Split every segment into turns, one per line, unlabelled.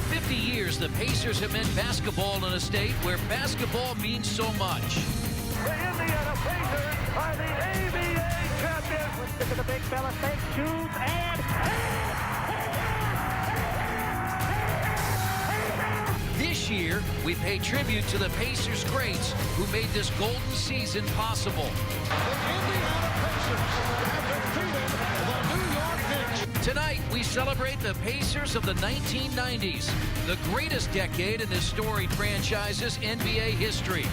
For 50 years, the Pacers have meant basketball in a state where basketball means so much.
The Indiana Pacers are the ABA champions. Look at the big fella, fake shoots, and
This year, we pay tribute to the Pacers greats who made this golden season possible.
The Indiana Pacers have defeated the New York Knicks.
Tonight, we celebrate the Pacers of the 1990s, the greatest decade in this storied franchise's NBA history.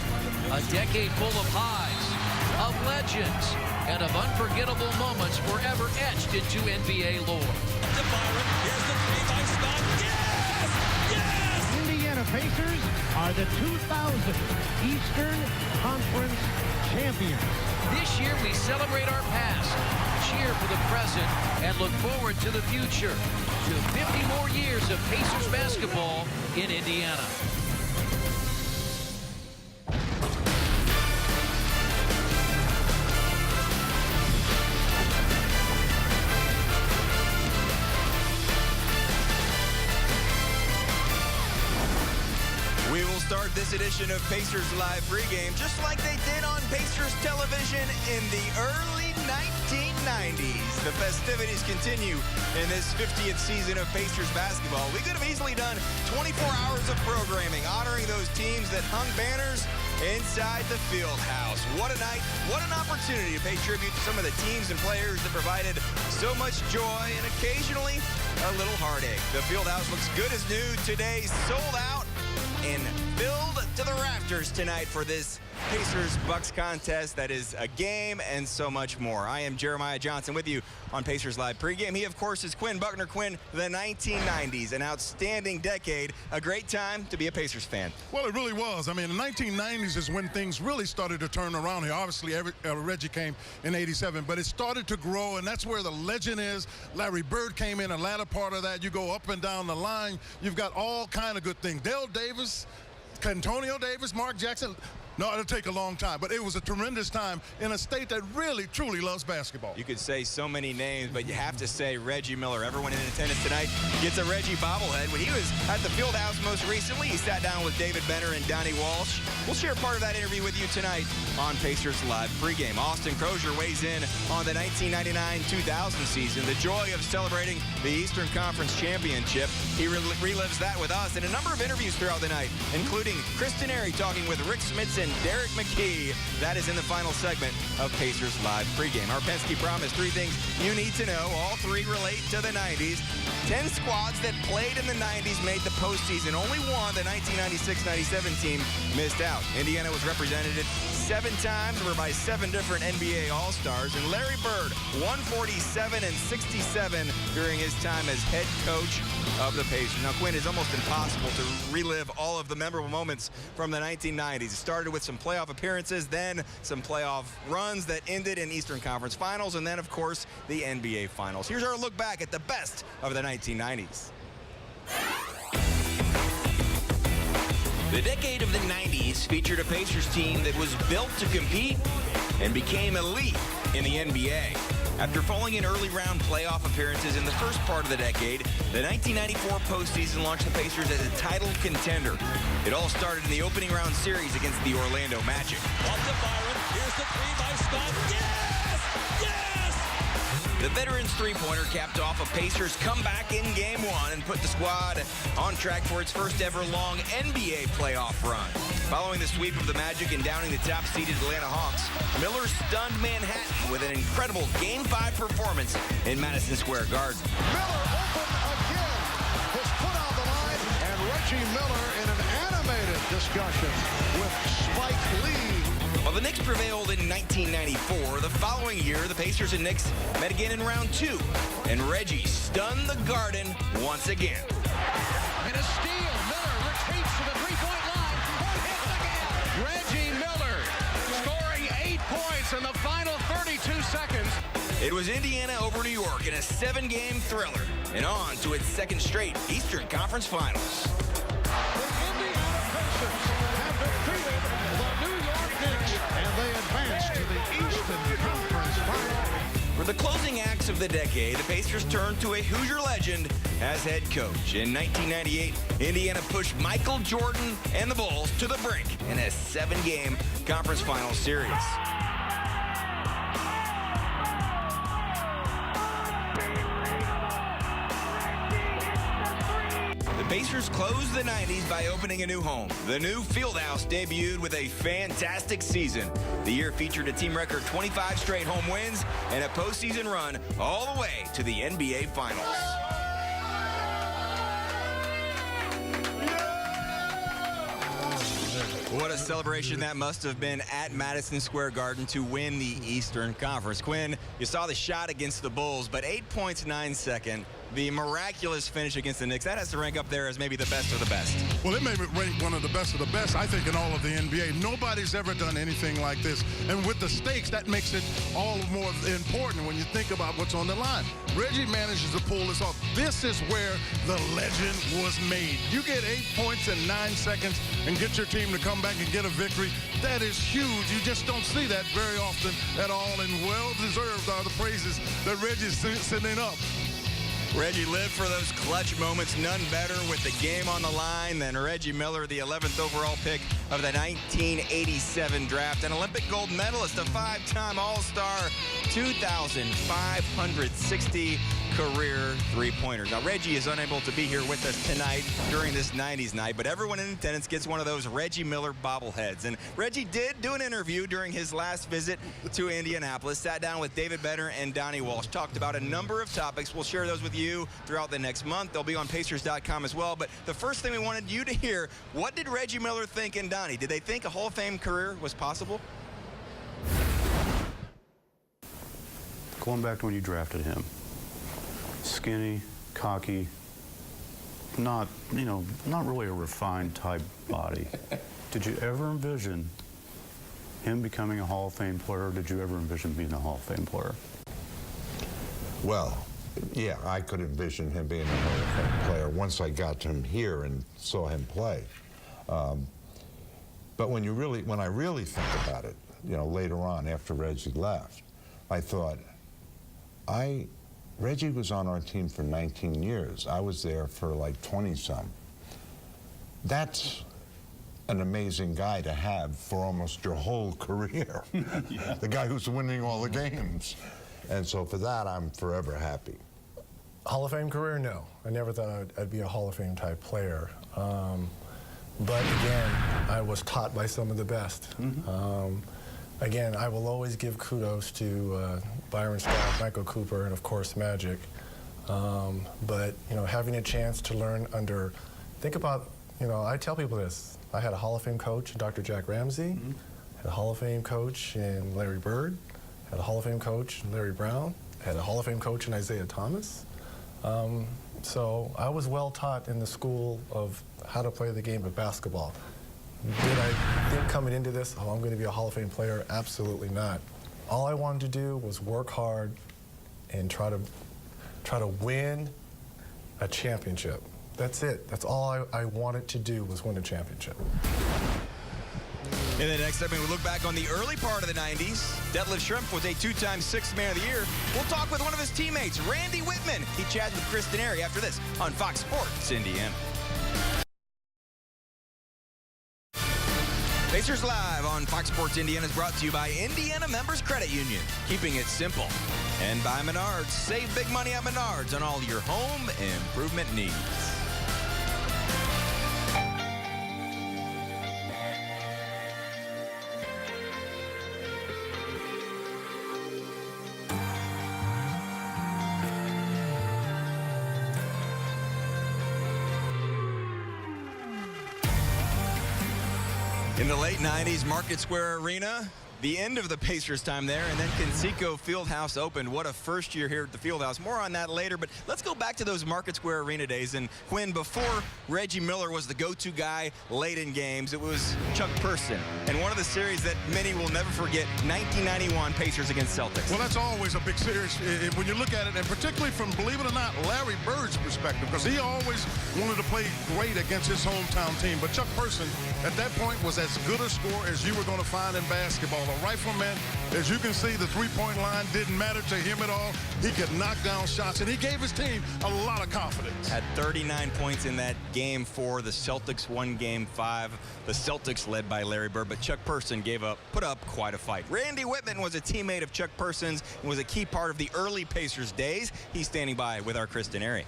A decade full of highs, of legends, and of unforgettable moments forever etched into NBA lore.
To Byron, here's the three by Scott. Yes! Yes!
Indiana Pacers are the 2000 Eastern Conference champions.
This year, we celebrate our past, cheer for the present, and look forward to the future. To 50 more years of Pacers basketball in Indiana.
We will start this edition of Pacers Live Pregame just like they did on Pacers television in the early 1990s. The festivities continue in this 50th season of Pacers basketball. We could have easily done 24 hours of programming honoring those teams that hung banners inside the field house. What a night, what an opportunity to pay tribute to some of the teams and players that provided so much joy and occasionally a little heartache. The field house looks good as new today, sold out and filled to the rafters tonight for this Pacers-Bucks contest that is a game and so much more. I am Jeremiah Johnson with you on Pacers Live Pregame. He, of course, is Quinn Buckner. Quinn, the 1990s, an outstanding decade, a great time to be a Pacers fan.
Well, it really was. I mean, the 1990s is when things really started to turn around here. Obviously, Reggie came in '87, but it started to grow, and that's where the legend is. Larry Bird came in, a latter part of that. You go up and down the line. You've got all kind of good things. Dale Davis, Antonio Davis, Mark Jackson. No, it'll take a long time, but it was a tremendous time in a state that really, truly loves basketball.
You could say so many names, but you have to say Reggie Miller. Everyone in attendance tonight gets a Reggie bobblehead. When he was at the Fieldhouse most recently, he sat down with David Benner and Donnie Walsh. We'll share part of that interview with you tonight on Pacers Live Pregame. Austin Crozier weighs in on the 1999-2000 season, the joy of celebrating the Eastern Conference Championship. He relives that with us in a number of interviews throughout the night, including Chris Teneri talking with Rick Smits and Derek McKee. That is in the final segment of Pacers Live Pregame. Our Penske promise, 3 things you need to know. All 3 relate to the 90s. 10 squads that played in the 90s made the postseason. Only one, the 1996-97 team, missed out. Indiana was represented 7 times, were by 7 different NBA All-Stars. And Larry Bird, 147 and 67 during his time as head coach of the Pacers. Now, Quinn, it's almost impossible to relive all of the memorable moments from the 1990s. It started with some playoff appearances, then some playoff runs that ended in Eastern Conference Finals, and then, of course, the NBA Finals. Here's our look back at the best of the 1990s.
The decade of the 90s featured a Pacers team that was built to compete and became elite in the NBA. After falling in early round playoff appearances in the first part of the decade, the 1994 postseason launched the Pacers as a title contender. It all started in the opening round series against the Orlando Magic.
Off to Byron. Here's the three by Scott. Yes! Yes!
The veterans three-pointer capped off a Pacers comeback in Game 1 and put the squad on track for its first ever long NBA playoff run. Following the sweep of the Magic and downing the top-seeded Atlanta Hawks, Miller stunned Manhattan with an incredible Game 5 performance in Madison Square Garden.
Miller open again. His foot on the line, and Reggie Miller in an animated discussion with Spike Lee.
While the Knicks prevailed in 1994, the following year, the Pacers and Knicks met again in round 2, and Reggie stunned the Garden once again.
And a steal. Miller retreats to the three-point line. Hits again. Reggie Miller scoring 8 points in the final 32 seconds.
It was Indiana over New York in a 7-game thriller, and on to its second straight Eastern Conference Finals.
The Indiana Pacers have defeated the New York Knicks, and they advance to the Eastern Conference Finals.
For
the closing acts of the decade, the Pacers turned to a Hoosier legend as head coach. In 1998, Indiana pushed Michael Jordan and the Bulls to the brink in a 7-game conference final series. The Pacers closed the 90s by opening a new home. The new Fieldhouse debuted with a fantastic season. The year featured a team record 25 straight home wins and a postseason run all the way to the NBA Finals. What a celebration that must have been at Madison Square Garden to win the Eastern Conference. Quinn, you saw the shot against the Bulls, but 8 points, 9 seconds. The miraculous finish against the Knicks, that has to rank up there as maybe the best of the best.
Well, it may rank one of the best, I think, in all of the NBA. Nobody's ever done anything like this. And with the stakes, that makes it all more important when you think about what's on the line. Reggie manages to pull this off. This is where the legend was made. You get 8 points in 9 seconds and get your team to come back and get a victory. That is huge. You just don't see that very often at all, and well-deserved are the praises that Reggie's sending up.
Reggie lived for those clutch moments. None better with the game on the line than Reggie Miller, the 11th overall pick of the 1987 draft. An Olympic gold medalist, a 5-time All-Star, 2,560 career three-pointers. Now, Reggie is unable to be here with us tonight during this 90s night, but everyone in attendance gets one of those Reggie Miller bobbleheads. And Reggie did do an interview during his last visit to Indianapolis, sat down with David Benner and Donnie Walsh, talked about a number of topics. We'll share those with you throughout the next month. They'll be on Pacers.com as well. But the first thing we wanted you to hear, what did Reggie Miller think and Donnie? Did they think a Hall of Fame career was possible?
Going back to when you drafted him, skinny, cocky, not really a refined type body. Did you ever envision him becoming a Hall of Fame player? Or did you ever envision being a Hall of Fame player?
Well, yeah, I could envision him being a Hall of Fame player once I got to him here and saw him play. But when I really think about it, later on after Reggie left, I thought, Reggie was on our team for 19 years. I was there for like 20-some. That's an amazing guy to have for almost your whole career. Yeah. The guy who's winning all the games. And so for that, I'm forever happy.
Hall of Fame career? No. I never thought I'd be a Hall of Fame type player. But again, I was taught by some of the best. Mm-hmm. Again, I will always give kudos to Byron Scott, Michael Cooper, and of course Magic. But having a chance to learn under, think about, I tell people this. I had a Hall of Fame coach, Dr. Jack Ramsey. Mm-hmm. Had a Hall of Fame coach in Larry Bird. Had a Hall of Fame coach in Larry Brown. Had a Hall of Fame coach in Isaiah Thomas. So I was well taught in the school of how to play the game of basketball. Did I think coming into this, I'm going to be a Hall of Fame player? Absolutely not. All I wanted to do was work hard and try to win a championship. That's it. That's all I wanted to do, was win a championship.
In the next segment, we'll look back on the early part of the 90s. Detlef Schrempf was a 2-time Sixth Man of the Year. We'll talk with one of his teammates, Randy Whitman. He chats with Chris Denari after this on Fox Sports Indiana. Pacers Live on Fox Sports Indiana is brought to you by Indiana Members Credit Union, keeping it simple. And by Menards. Save big money at Menards on all your home improvement needs. In the late 90s, Market Square Arena, the end of the Pacers' time there, and then Conseco Fieldhouse opened. What a first year here at the Fieldhouse. More on that later, but let's go back to those Market Square Arena days. And Quinn, before Reggie Miller was the go-to guy late in games, it was Chuck Person. And one of the series that many will never forget, 1991 Pacers against Celtics.
Well, that's always a big series when you look at it, and particularly from, believe it or not, Larry Bird's perspective, because he always wanted to play great against his hometown team. But Chuck Person, at that point, was as good a scorer as you were going to find in basketball. A rifleman, as you can see, the three-point line didn't matter to him at all. He could knock down shots, and he gave his team a lot of confidence.
Had 39 points in that game 4. The Celtics won game 5. The Celtics led by Larry Bird, but Chuck Person put up quite a fight. Randy Whitman was a teammate of Chuck Person's and was a key part of the early Pacers days. He's standing by with our Kristen Airy.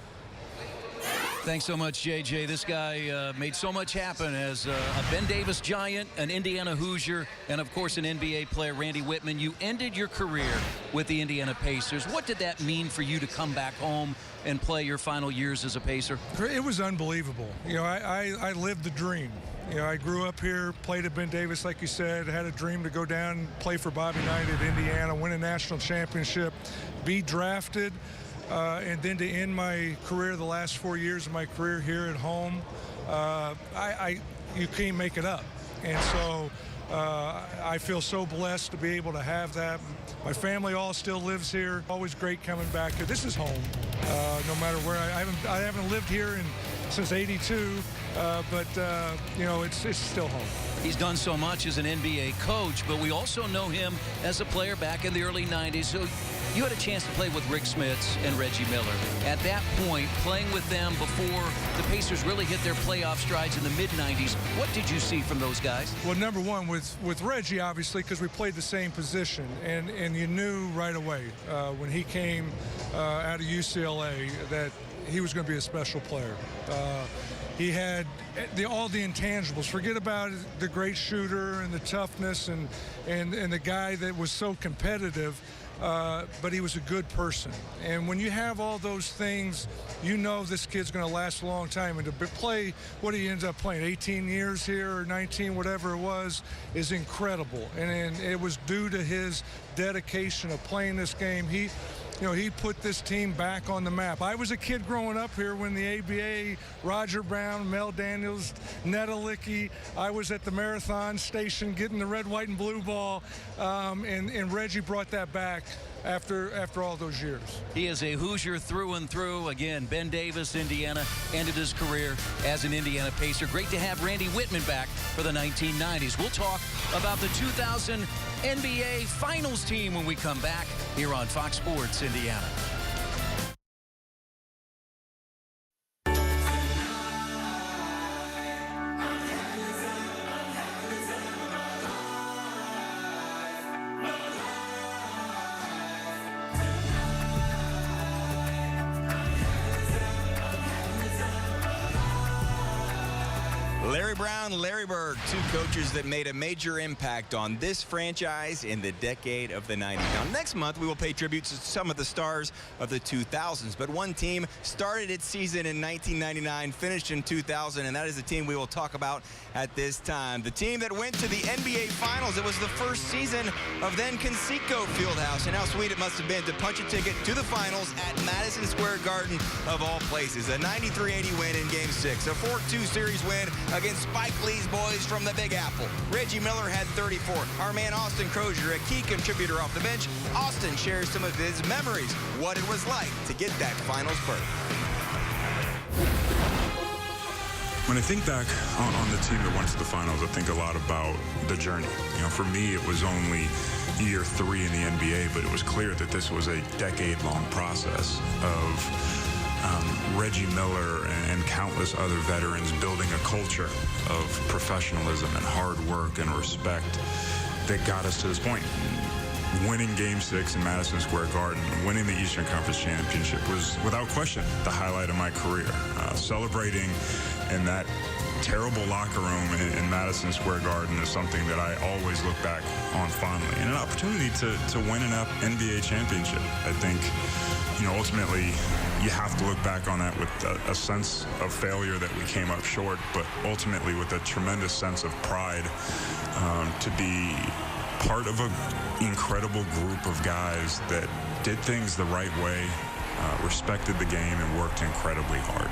Thanks so much, JJ. This guy made so much happen as a Ben Davis giant, an Indiana Hoosier, and, of course, an NBA player, Randy Whitman. You ended your career with the Indiana Pacers. What did that mean for you to come back home and play your final years as a Pacer?
It was unbelievable. You know, I lived the dream. You know, I grew up here, played at Ben Davis, like you said, had a dream to go down and play for Bobby Knight at Indiana, win a national championship, be drafted, and then to end my career, the last 4 years of my career here at home, you can't make it up. And so I feel so blessed to be able to have that. My family all still lives here. Always great coming back here. This is home, no matter where. I haven't lived here since '82, but you know, it's still home.
He's done so much as an NBA coach, but we also know him as a player back in the early 90s. So you had a chance to play with Rick Smits and Reggie Miller. At that point, playing with them before the Pacers really hit their playoff strides in the mid-90s, what did you see from those guys?
Well, number one, with Reggie, obviously, because we played the same position, and you knew right away when he came out of UCLA that he was going to be a special player. He had all the intangibles. Forget about the great shooter and the toughness and the guy that was so competitive, but he was a good person. And when you have all those things, you know this kid's going to last a long time. And to play what he ends up playing, 18 years here or 19, whatever it was, is incredible. And it was due to his dedication of playing this game. He put this team back on the map. I was a kid growing up here when the ABA, Roger Brown, Mel Daniels, Netta Licky, I was at the marathon station getting the red, white, and blue ball, and Reggie brought that back after all those years.
He is a Hoosier through and through. Again, Ben Davis, Indiana, ended his career as an Indiana Pacer. Great to have Randy Whitman back for the 1990s. We'll talk about the 2000 NBA Finals team when we come back here on Fox Sports Indiana.
Larry Brown, Larry Bird, two coaches that made a major impact on this franchise in the decade of the 90s. Now, next month, we will pay tribute to some of the stars of the 2000s, but one team started its season in 1999, finished in 2000, and that is the team we will talk about at this time. The team that went to the NBA Finals. It was the first season of then Conseco Fieldhouse, and how sweet it must have been to punch a ticket to the Finals at Madison Square Garden of all places. A 93-80 win in Game 6, a 4-2 series win against Spike Lee's boys from the Big Apple. Reggie Miller had 34. Our man Austin Crozier, a key contributor off the bench. Austin shares some of his memories, what it was like to get that Finals berth.
When I think back on the team that went to the Finals, I think a lot about the journey. You know, for me, it was only year 3 in the NBA, but it was clear that this was a decade-long process of Reggie Miller and countless other veterans building a culture of professionalism and hard work and respect that got us to this point. Winning Game 6 in Madison Square Garden, winning the Eastern Conference Championship was, without question, the highlight of my career. Celebrating in that terrible locker room in Madison Square Garden is something that I always look back on fondly. And an opportunity to win an NBA championship. I think, you know, ultimately, you have to look back on that with a sense of failure that we came up short, but ultimately with a tremendous sense of pride to be part of an incredible group of guys that did things the right way, respected the game, and worked incredibly hard.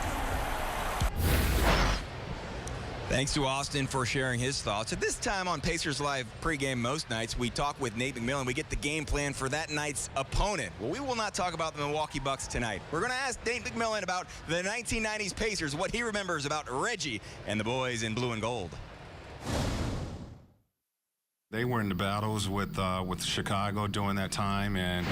Thanks to Austin for sharing his thoughts. At this time on Pacers Live pregame most nights, we talk with Nate McMillan. We get the game plan for that night's opponent. Well, we will not talk about the Milwaukee Bucks tonight. We're going to ask Nate McMillan about the 1990s Pacers, what he remembers about Reggie and the boys in blue and gold.
They were in the battles with Chicago during that time, and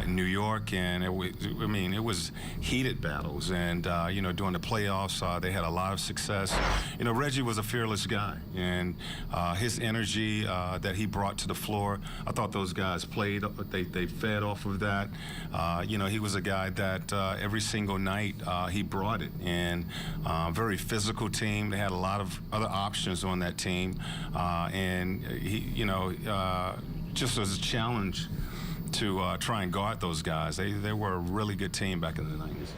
New York, and it was heated battles. And during the playoffs, they had a lot of success. Reggie was a fearless guy, and his energy that he brought to the floor, I thought those guys played. They fed off of that. He was a guy that every single night he brought it, and very physical team. They had a lot of other options on that team, and just as a challenge to try and guard those guys. They were a really good team back in the 90s.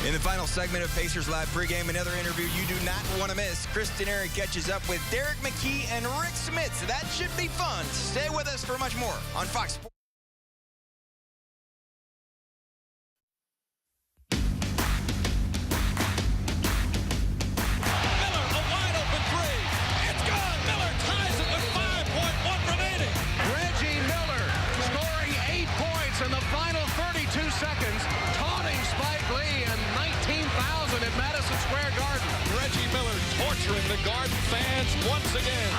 In the final segment of Pacers Live Pregame, another interview you do not want to miss. Kristen Airy catches up with Derek McKee and Rick Smits. That should be fun. Stay with us for much more on Fox Sports.
In the final 32 seconds, taunting Spike Lee and 19,000 at Madison Square Garden.
Reggie Miller torturing the Garden fans once again.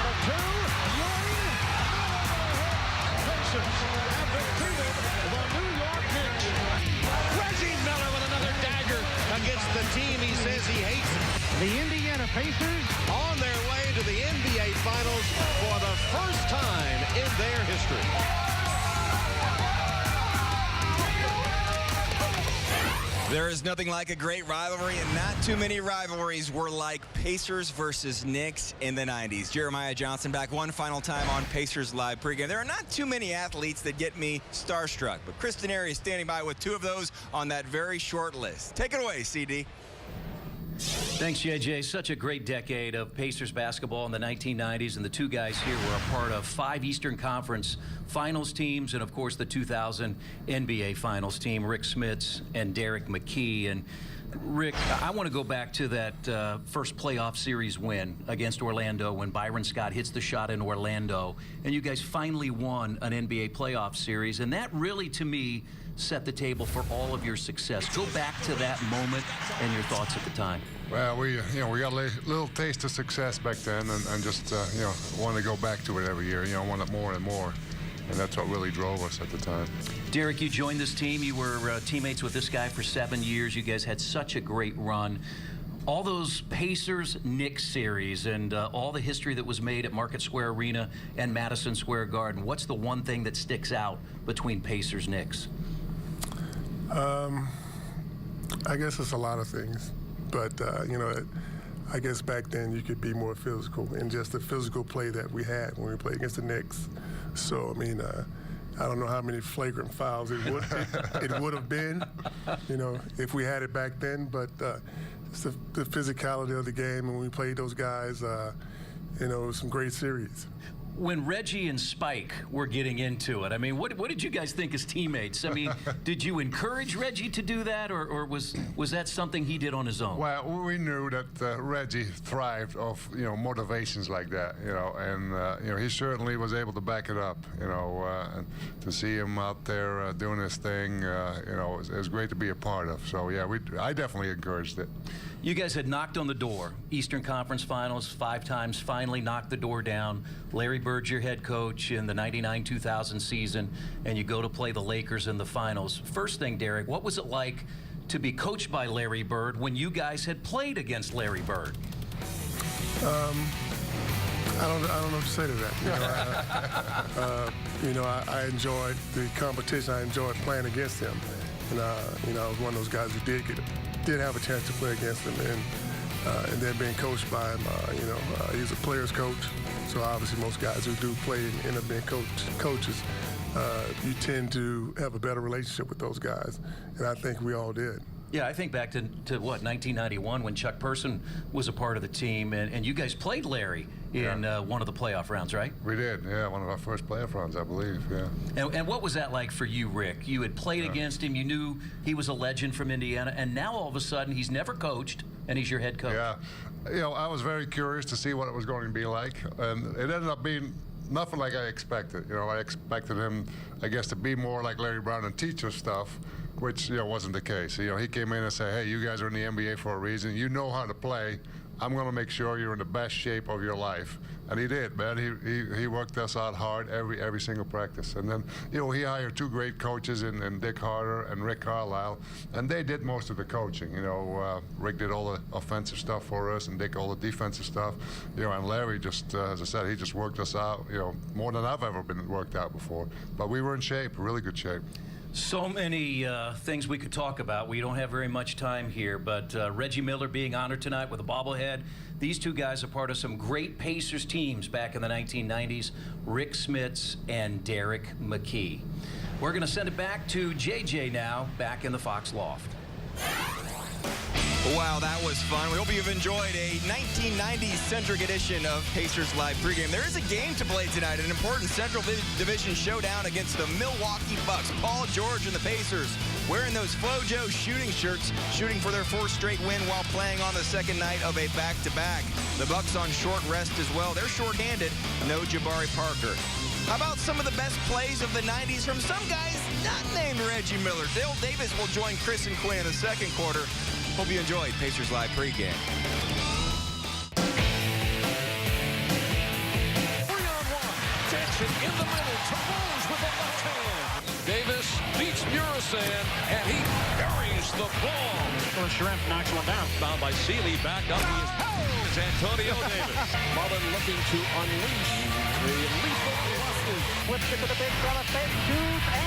Pacers have defeated the New York Knicks.
Reggie Miller with another dagger against the team he says he hates. The Indiana Pacers on their way to the NBA Finals for the first time in their history.
There is nothing like a great rivalry, and not too many rivalries were like Pacers versus Knicks in the 90s. Jeremiah Johnson back one final time on Pacers Live Pregame. There are not too many athletes that get me starstruck, but Kristen Airy is standing by with two of those on that very short list. Take it away, CD.
Thanks, JJ. Such a great decade of Pacers basketball in the 1990s, and the two guys here were a part of 5 Eastern Conference Finals teams, and of course the 2000 NBA Finals team, Rick Smits and Derek McKee. And Rick, I want to go back to that first playoff series win against Orlando when Byron Scott hits the shot in Orlando, and you guys finally won an NBA playoff series, and that really, to me, set the table for all of your success. Go back to that moment and your thoughts at the time.
Well, we got a little taste of success back then, and just wanted to go back to it every year. Want it more and more, and that's what really drove us at the time.
Derek, you joined this team. You were teammates with this guy for 7 years. You guys had such a great run. All those Pacers-Knicks series and all the history that was made at Market Square Arena and Madison Square Garden. What's the one thing that sticks out between Pacers-Knicks?
I guess it's a lot of things, but I guess back then you could be more physical, and just the physical play that we had when we played against the Knicks. So I don't know how many flagrant fouls it would have been, if we had it back then. But it's the physicality of the game, and when we played those guys, it was some great series.
When Reggie and Spike were getting into it, what did you guys think as teammates? Did you encourage Reggie to do that, or was that something he did on his own?
Well, we knew that Reggie thrived off motivations like that, and he certainly was able to back it up, and to see him out there doing his thing, it was great to be a part of. So yeah, I definitely encouraged it.
You guys had knocked on the door, Eastern Conference Finals 5 times, finally knocked the door down. Larry Bird's your head coach in the 99-2000 season, and you go to play the Lakers in the finals. First thing, Derek, what was it like to be coached by Larry Bird when you guys had played against Larry Bird?
I don't know what to say to that. I enjoyed the competition. I enjoyed playing against him. And I was one of those guys who did have a chance to play against him, and then being coached by him. He's a player's coach, so obviously most guys who do play and end up being coaches, you tend to have a better relationship with those guys, and I think we all did.
Yeah, I think back to 1991 when Chuck Person was a part of the team, and you guys played Larry in one of the playoff rounds, right?
We did, yeah, one of our first playoff rounds, I believe, yeah.
And what was that like for you, Rick? You had played against him, you knew he was a legend from Indiana, and now all of a sudden he's never coached, and he's your head coach.
Yeah, I was very curious to see what it was going to be like, and it ended up being nothing like I expected. I expected him, I guess, to be more like Larry Brown and teach us stuff, which wasn't the case. He came in and said, "Hey, you guys are in the NBA for a reason. You know how to play. I'm going to make sure you're in the best shape of your life. And he did, man. He worked us out hard every single practice. And then, you know, he hired two great coaches in Dick Harder and Rick Carlisle, and they did most of the coaching. You know, Rick did all the offensive stuff for us, and Dick all the defensive stuff. You know, and Larry just, as I said, he just worked us out, you know, more than I've ever been worked out before. But we were in shape, really good shape.
So many things we could talk about. We don't have very much time here, but Reggie Miller being honored tonight with a bobblehead. These two guys are part of some great Pacers teams back in the 1990s, Rick Smits and Derek McKee. We're going to send it back to JJ now, back in the Fox Loft.
Wow, that was fun. We hope you've enjoyed a 1990s-centric edition of Pacers Live Pregame. There is a game to play tonight, an important Central Division showdown against the Milwaukee Bucks. Paul George and the Pacers wearing those FloJo shooting shirts, shooting for their fourth straight win while playing on the second night of a back-to-back. The Bucks on short rest as well. They're short-handed. No Jabari Parker. How about some of the best plays of the 90s from some guys not named Reggie Miller? Dale Davis will join Chris and Quinn in the second quarter. Hope you enjoyed Pacers Live Pregame.
3-on-1. Jackson in the middle. Tabone with the left hand. Davis beats Murasan, and he buries the ball.
Shrimp knocks one down.
Found by Seeley. Back up. He is Antonio Davis. Mullen looking to unleash the lethal buses.
Flips it to the big fella. Fake shoots.